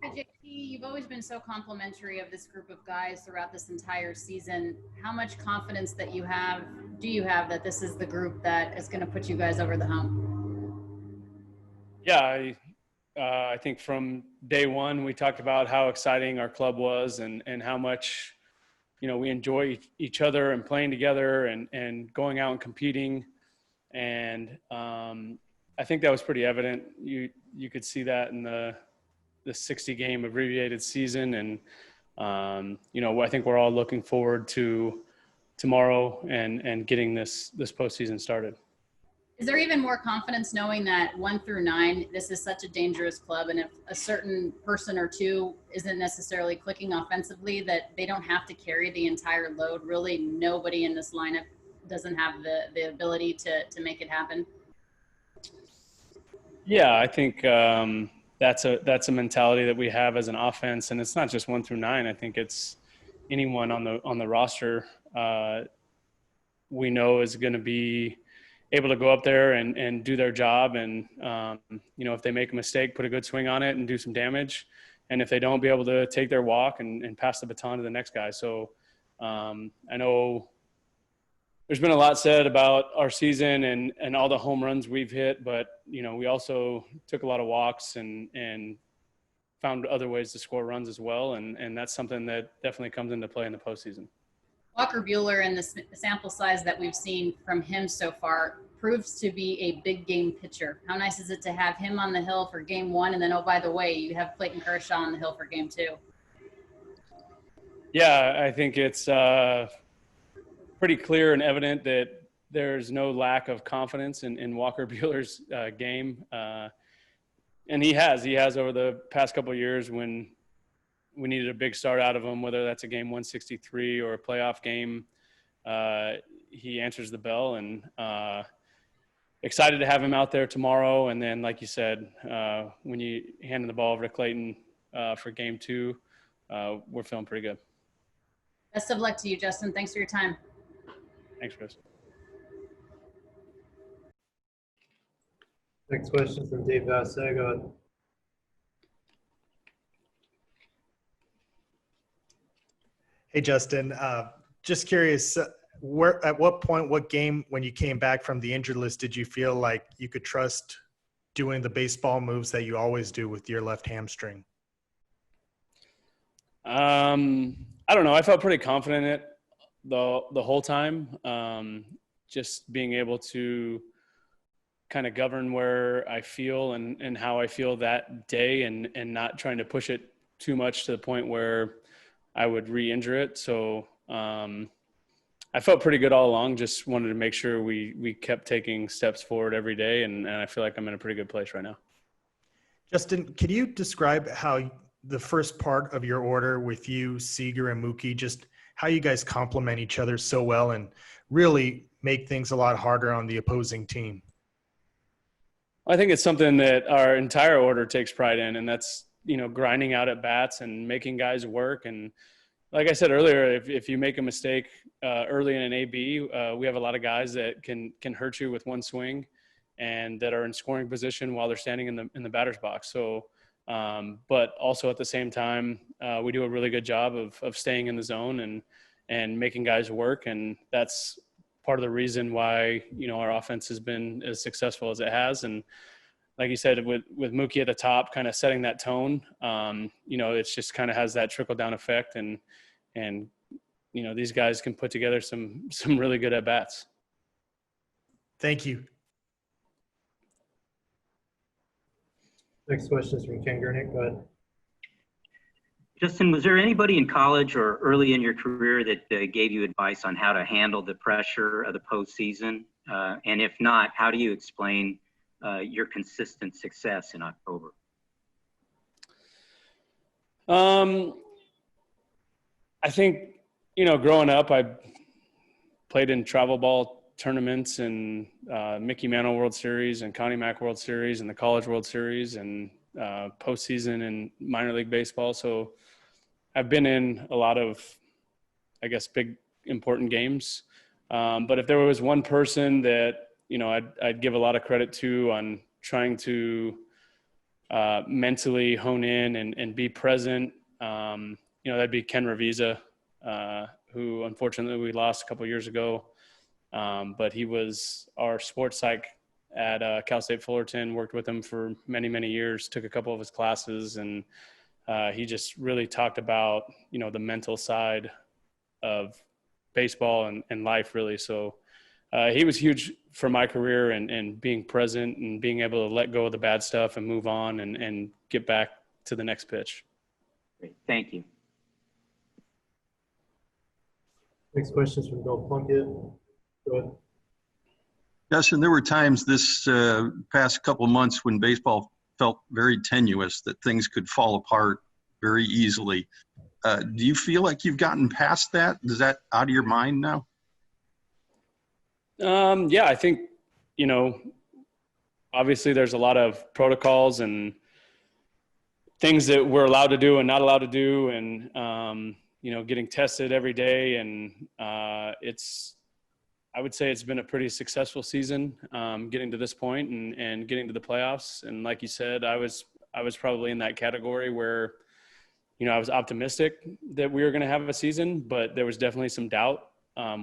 Hey, JT, you've always been so complimentary of this group of guys throughout this entire season. How much confidence do you have that this is the group that is going to put you guys over the hump? Yeah, I think from day one we talked about how exciting our club was and how much we enjoy each other and playing together and going out and competing. And I think that was pretty evident. You could see that in the 60 game abbreviated season. And I think we're all looking forward to tomorrow and getting this postseason started. Is there even more confidence knowing that 1 through 9, this is such a dangerous club, and if a certain person or two isn't necessarily clicking offensively, that they don't have to carry the entire load? Really, nobody in this lineup doesn't have the ability to make it happen. Yeah, I think that's a mentality that we have as an offense, and it's not just 1 through 9. I think it's anyone on the roster we know is going to be able to go up there and do their job. And, if they make a mistake, put a good swing on it and do some damage. And if they don't, be able to take their walk and pass the baton to the next guy. So I know there's been a lot said about our season and all the home runs we've hit, but, we also took a lot of walks and found other ways to score runs as well. And that's something that definitely comes into play in the postseason. Walker Buehler, and the sample size that we've seen from him so far, proves to be a big game pitcher. How nice is it to have him on the hill for game 1? And then, oh, by the way, you have Clayton Kershaw on the hill for game 2. Yeah, I think it's pretty clear and evident that there's no lack of confidence in Walker Buehler's game. And he has over the past couple of years when we needed a big start out of him, whether that's a game 163 or a playoff game. He answers the bell, and excited to have him out there tomorrow. And then, like you said, when you hand the ball over to Clayton for game 2, we're feeling pretty good. Best of luck to you, Justin. Thanks for your time. Thanks, Chris. Next question from Dave Vassegg. Go ahead. Hey, Justin, just curious, at what point, what game, when you came back from the injured list, did you feel like you could trust doing the baseball moves that you always do with your left hamstring? I don't know. I felt pretty confident in it the whole time. Just being able to kind of govern where I feel and how I feel that day and not trying to push it too much to the point where I would re-injure it. So I felt pretty good all along. Just wanted to make sure we kept taking steps forward every day. And I feel like I'm in a pretty good place right now. Justin, can you describe how the first part of your order with you, Seager, and Mookie, just how you guys complement each other so well and really make things a lot harder on the opposing team? I think it's something that our entire order takes pride in, and that's, grinding out at bats and making guys work. And like I said earlier, if you make a mistake early in an AB, we have a lot of guys that can hurt you with one swing and that are in scoring position while they're standing in the batter's box. So, but also at the same time, we do a really good job of staying in the zone and making guys work. And that's part of the reason why, our offense has been as successful as it has. And like you said, with Mookie at the top, kind of setting that tone, it's just kind of has that trickle down effect, and these guys can put together some really good at bats. Thank you. Next question is from Ken Gurnick. Go ahead. Justin, was there anybody in college or early in your career that gave you advice on how to handle the pressure of the postseason? And if not, how do you explain your consistent success in October? I think, growing up, I played in travel ball tournaments and Mickey Mantle World Series and Connie Mack World Series and the College World Series and postseason and minor league baseball. So I've been in a lot of, I guess, big, important games. But if there was one person that, I'd give a lot of credit to on trying to mentally hone in and be present. That'd be Ken Ravizza, who unfortunately we lost a couple of years ago. But he was our sports psych at Cal State Fullerton, worked with him for many, many years, took a couple of his classes, and he just really talked about, the mental side of baseball and life, really. So he was huge for my career and being present and being able to let go of the bad stuff and move on and get back to the next pitch. Great. Thank you. Next question is from Bill Plunkett. Go ahead. Justin, there were times this past couple of months when baseball felt very tenuous, that things could fall apart very easily. Do you feel like you've gotten past that? Is that out of your mind now? Yeah, I think, obviously there's a lot of protocols and things that we're allowed to do and not allowed to do. And, getting tested every day. And I would say it's been a pretty successful season, getting to this point and getting to the playoffs. And like you said, I was probably in that category where, I was optimistic that we were going to have a season, but there was definitely some doubt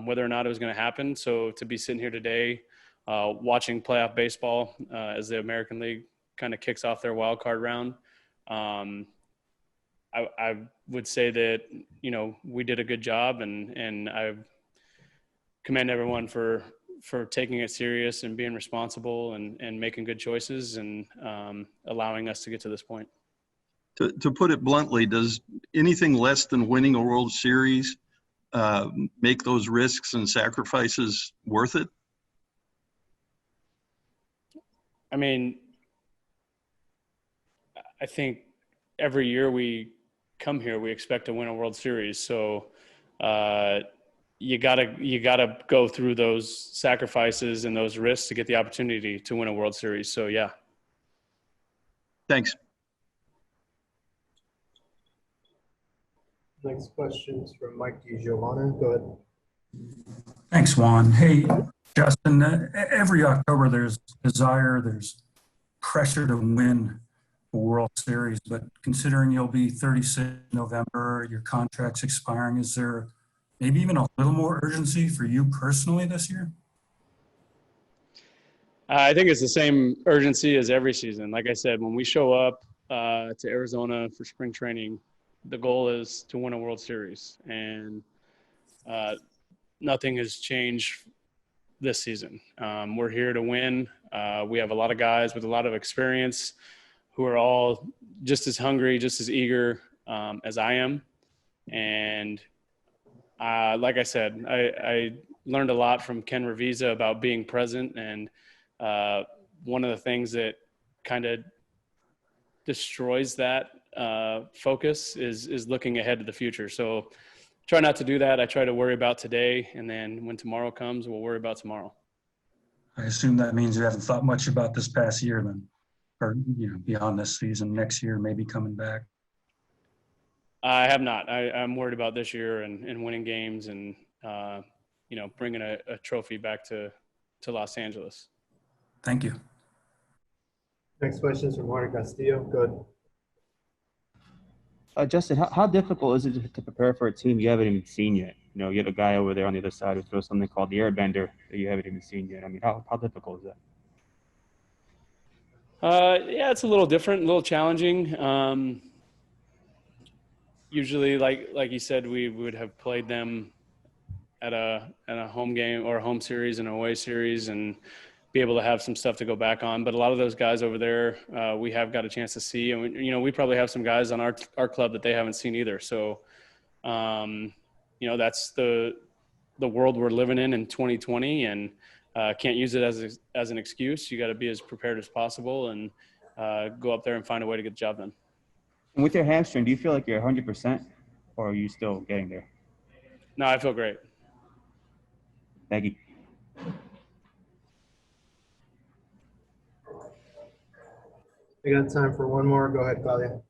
whether or not it was going to happen. So to be sitting here today, watching playoff baseball as the American League kind of kicks off their wild card round, I would say that, we did a good job, and I commend everyone for taking it serious and being responsible and making good choices and allowing us to get to this point. To put it bluntly, does anything less than winning a World Series make those risks and sacrifices worth it? I mean, I think every year we come here, we expect to win a World Series. So you gotta go through those sacrifices and those risks to get the opportunity to win a World Series. So yeah. Thanks. Next question is from Mike DiGiovanna. Go ahead. Thanks, Juan. Hey, Justin, every October there's desire, there's pressure to win a World Series, but considering you'll be 36 in November, your contract's expiring, is there maybe even a little more urgency for you personally this year? I think it's the same urgency as every season. Like I said, when we show up to Arizona for spring training, the goal is to win a World Series, and nothing has changed this season. We're here to win. We have a lot of guys with a lot of experience who are all just as hungry, just as eager as I am. And like I said, I learned a lot from Ken Ravizza about being present. And one of the things that kind of destroys that focus is looking ahead to the future. So try not to do that. I try to worry about today, and then when tomorrow comes, we'll worry about tomorrow. I assume that means you haven't thought much about this past year then, or beyond this season, next year, maybe coming back. I have not. I'm worried about this year and winning games and bringing a trophy back to Los Angeles. Thank you. Next question is from Juan Castillo. Go ahead. Justin, how difficult is it to prepare for a team you haven't even seen yet? You have a guy over there on the other side who throws something called the airbender that you haven't even seen yet. I mean, how difficult is that? Yeah, it's a little different, a little challenging. Usually, like you said, we would have played them at a home game or a home series and an away series and be able to have some stuff to go back on. But a lot of those guys over there, we have got a chance to see. And, we probably have some guys on our club that they haven't seen either. So, that's the world we're living in 2020, and can't use it as an excuse. You got to be as prepared as possible and go up there and find a way to get the job done. And with your hamstring, do you feel like you're 100%, or are you still getting there? No, I feel great. Thank you. I got time for one more. Go ahead, Claudia.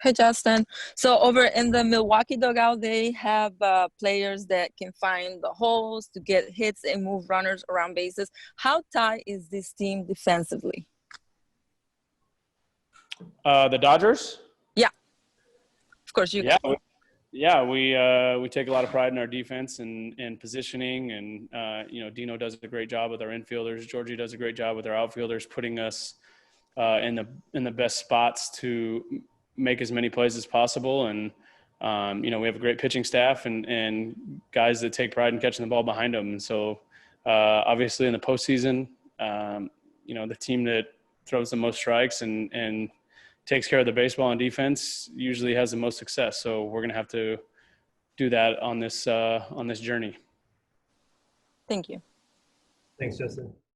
Hey, Justin. So over in the Milwaukee dugout, they have players that can find the holes to get hits and move runners around bases. How tight is this team defensively? The Dodgers? Of course, you Yeah, guys. we take a lot of pride in our defense and positioning, and Dino does a great job with our infielders. Georgie does a great job with our outfielders, putting us in the best spots to make as many plays as possible. And we have a great pitching staff and guys that take pride in catching the ball behind them. And so obviously in the postseason, the team that throws the most strikes and takes care of the baseball on defense usually has the most success. So we're going to have to do that on this journey. Thank you. Thanks, Justin.